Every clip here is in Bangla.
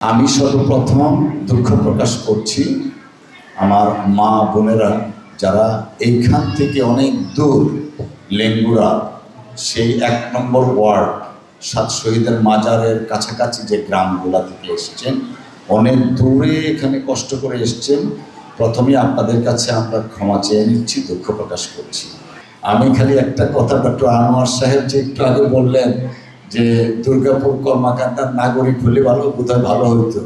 আমি সর্বপ্রথম দুঃখ প্রকাশ করছি আমার মা বোনেরা যারা এইখান থেকে অনেক দূর লেঙ্গুড়া সেই ১ নম্বর ওয়ার্ড সাত শহীদের মাজারের কাছাকাছি যে গ্রামগুলা থেকে এসেছেন, অনেক দূরে এখানে কষ্ট করে এসেছেন। প্রথমে আপনাদের কাছে আমরা ক্ষমা চেয়ে নিচ্ছি, দুঃখ প্রকাশ করছি। আমি খালি একটা কথা, ডক্টর আনোয়ার সাহেব যে একটু আগে বললেন যে দুর্গাপুর কর্মাকাণ্ডার নাগরিক হলে বোধহয় ভালো হতো।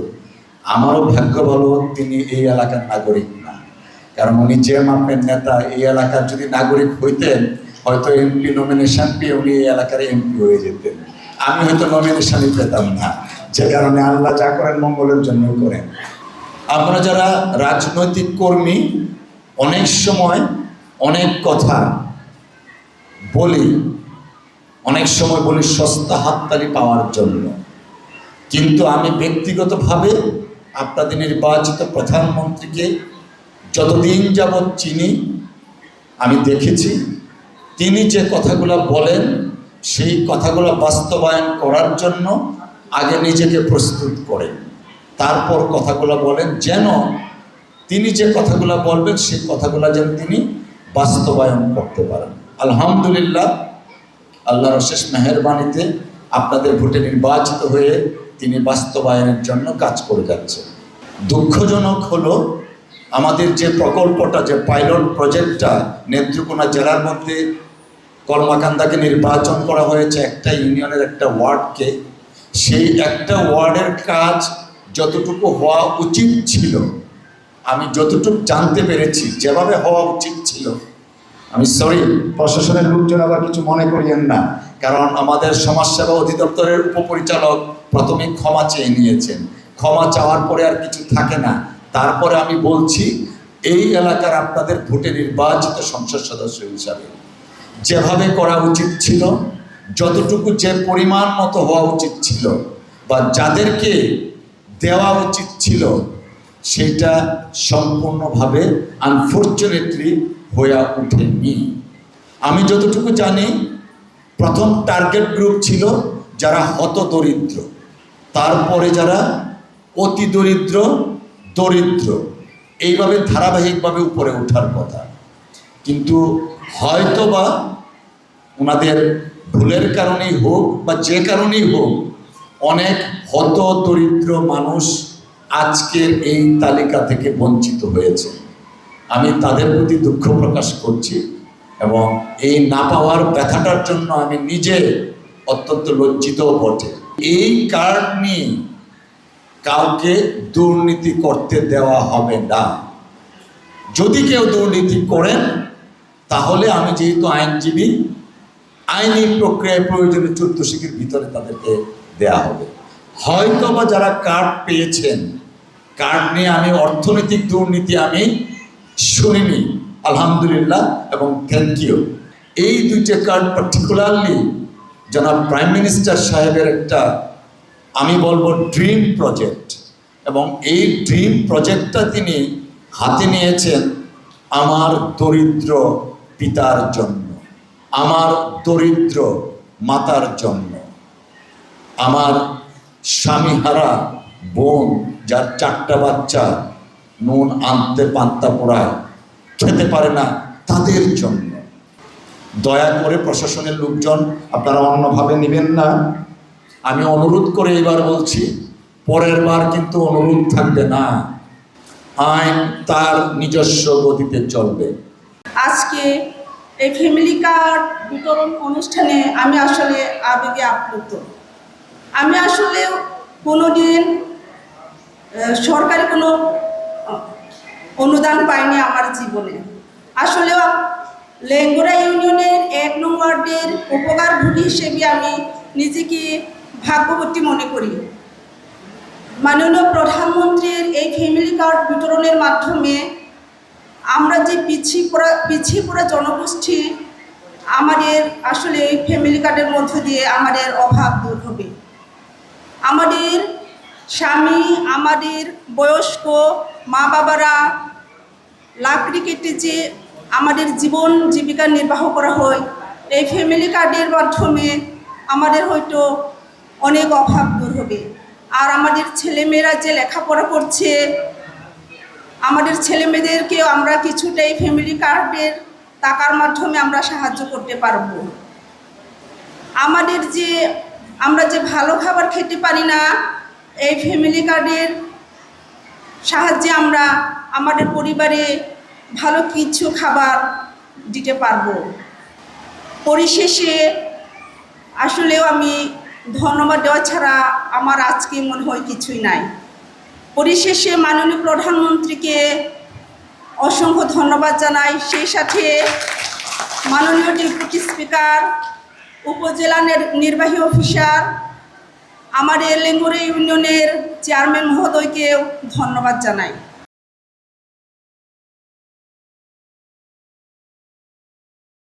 আমারও ভাগ্য ভালো তিনি এই এলাকার নাগরিক না, কারণ উনি যে মাপের নেতা, এই এলাকার যদি নাগরিক হইতেন হয়তো এমপি নমিনেশন পেয়ে উনি এই এলাকার এমপি হয়ে যেতেন। আমি হয়তো নমিনেশনই পেতাম না, যে কারণে আল্লাহ যা করেন মঙ্গলের জন্য করেন। আমরা যারা রাজনৈতিক কর্মী অনেক সময় অনেক কথা বলি, অনেক সময় বলি সস্তা হাততালি পাওয়ার জন্য, কিন্তু আমি ব্যক্তিগতভাবে আপনাদের নির্বাচিত প্রধানমন্ত্রীকে যতদিন যাবৎ চিনি, আমি দেখেছি তিনি যে কথাগুলো বলেন সেই কথাগুলো বাস্তবায়ন করার জন্য আগে নিজেকে প্রস্তুত করেন, তারপর কথাগুলো বলেন, যেন তিনি যে কথাগুলো বলবেন সেই কথাগুলো যেন তিনি বাস্তবায়ন করতে পারেন। আলহামদুলিল্লাহ, আল্লাহর অশেষ মেহেরবানিতে আপনাদের ভোটে নির্বাচিত হয়ে তিনি বাস্তবায়নের জন্য কাজ করে যাচ্ছেন। দুঃখজনক হলো আমাদের যে প্রকল্পটা, যে পাইলট প্রজেক্টটা নেত্রকোনা জেলার মধ্যে কর্মাকান্দাকে নির্বাচন করা হয়েছে একটা ইউনিয়নের একটা ওয়ার্ডকে, সেই একটা ওয়ার্ডের কাজ যতটুকু হওয়া উচিত ছিল, আমি যতটুকু জানতে পেরেছি যেভাবে হওয়া উচিত ছিল, আমি সরি প্রশাসনের লোকজন আবার কিছু মনে করিয়েন না, কারণ আমাদের সমাজসেবা অধিদপ্তরের উপপরিচালক প্রথমে ক্ষমা চেয়ে নিয়েছেন। ক্ষমা চাওয়ার পরে আর কিছু থাকে না। তারপরে আমি বলছি, এই এলাকার আপনাদের ভোটে নির্বাচিত সংসদ সদস্য হিসাবে যেভাবে করা উচিত ছিল, যতটুকু যে পরিমাণ মতো হওয়া উচিত ছিল বা যাদেরকে দেওয়া উচিত ছিল, সেটা সম্পূর্ণভাবে আনফর্চুনেটলি হয়ে ওঠেনি। আমি যতটুকু জানি, প্রথম টার্গেট গ্রুপ ছিল যারা হতদরিদ্র, তারপরে যারা অতি দরিদ্র, দরিদ্র, এইভাবে ধারাবাহিকভাবে উপরে ওঠার কথা। কিন্তু হয়তোবা ওনাদের ভুলের কারণেই হোক বা যে কারণেই হোক, অনেক হত দরিদ্র মানুষ আজকের এই তালিকা থেকে বঞ্চিত হয়েছে। আমি তাদের প্রতি দুঃখ প্রকাশ করছি এবং এই না পাওয়ার ব্যথাটার জন্য আমি নিজে অত্যন্ত লজ্জিতও বটে। এই কার্ড নিয়ে কাউকে দুর্নীতি করতে দেওয়া হবে না। যদি কেউ দুর্নীতি করেন, তাহলে আমি যেহেতু আইনজীবী, আইনি প্রক্রিয়ায় প্রয়োজনে 14 শিখের ভিতরে তাদেরকে দেয়া হবে। হয়তো বা যারা কার্ড পেয়েছেন, কার্ড নিয়ে আমি অর্থনৈতিক দুর্নীতি আমি শুনিনি, আলহামদুলিল্লাহ এবং থ্যাংক ইউ। এই দুইটা কার্ড পার্টিকুলারলি জনাব প্রাইম মিনিস্টার সাহেবের একটা, আমি বলবো ড্রিম প্রজেক্ট, এবং এই ড্রিম প্রজেক্টটা তিনি হাতে নিয়েছেন আমার দরিদ্র পিতার জন্য, আমার দরিদ্র মাতার জন্য, আমার স্বামীহারা বোন যার 4টা বাচ্চা নুন আনতে পান্তা পোড়ায় খেতে পারে না, তাদের জন্য। দয়া করে প্রশাসনের লোকজন আপনারা অন্যভাবে নেবেন না। আমি অনুরোধ করে এবার বলছি, পরের বার কিন্তু অনুরোধ থাকবে না, আইন তার নিজস্ব গতিতে চলবে। আজকে এই ফ্যামিলি কার্ড বিতরণ অনুষ্ঠানে আমি আসলে আবেগে আপ্লুত। আমি আসলে কোনোদিন সরকারি কোনো অনুদান পাইনি আমার জীবনে। আসলেও লেঙ্গুড়া ইউনিয়নের 1 নং ওয়ার্ডের উপকারভোগী হিসেবে আমি নিজেকে ভাগ্যবতী মনে করি। মাননীয় প্রধানমন্ত্রীর এই ফ্যামিলি কার্ড বিতরণের মাধ্যমে আমরা যে পিছিয়ে পড়া জনগোষ্ঠী, আমাদের আসলে এই ফ্যামিলি কার্ডের মধ্য দিয়ে আমাদের অভাব দূর হবে। আমাদের স্বামী, আমাদের বয়স্ক মা বাবারা লাকড়ি কেটে যে আমাদের জীবন জীবিকা নির্বাহ করা হয়, এই ফ্যামিলি কার্ডের মাধ্যমে আমাদের হয়তো অনেক অভাব দূর হবে। আর আমাদের ছেলেমেয়েরা যে লেখাপড়া করছে, আমাদের ছেলেমেয়েদেরকেও আমরা কিছুটা এই ফ্যামিলি কার্ডের টাকার মাধ্যমে আমরা সাহায্য করতে পারবো। আমরা যে ভালো খাবার খেতে পারি না, এই ফ্যামিলি কার্ডের সাহায্যে আমরা আমাদের পরিবারে ভালো কিছু খাবার দিতে পারবো। পরিশেষে আসলেও আমি ধন্যবাদ দেওয়া ছাড়া আমার আজকে মনে হয় কিছুই নাই। পরিশেষে মাননীয় প্রধানমন্ত্রীকে অসংখ্য ধন্যবাদ জানাই, সেই সাথে মাননীয় ডেপুটি স্পিকার, উপজেলা নির্বাহী অফিসার, আমাদের লেঙ্গুরা ইউনিয়নের চেয়ারম্যান মহোদয়কেও ধন্যবাদ জানাই।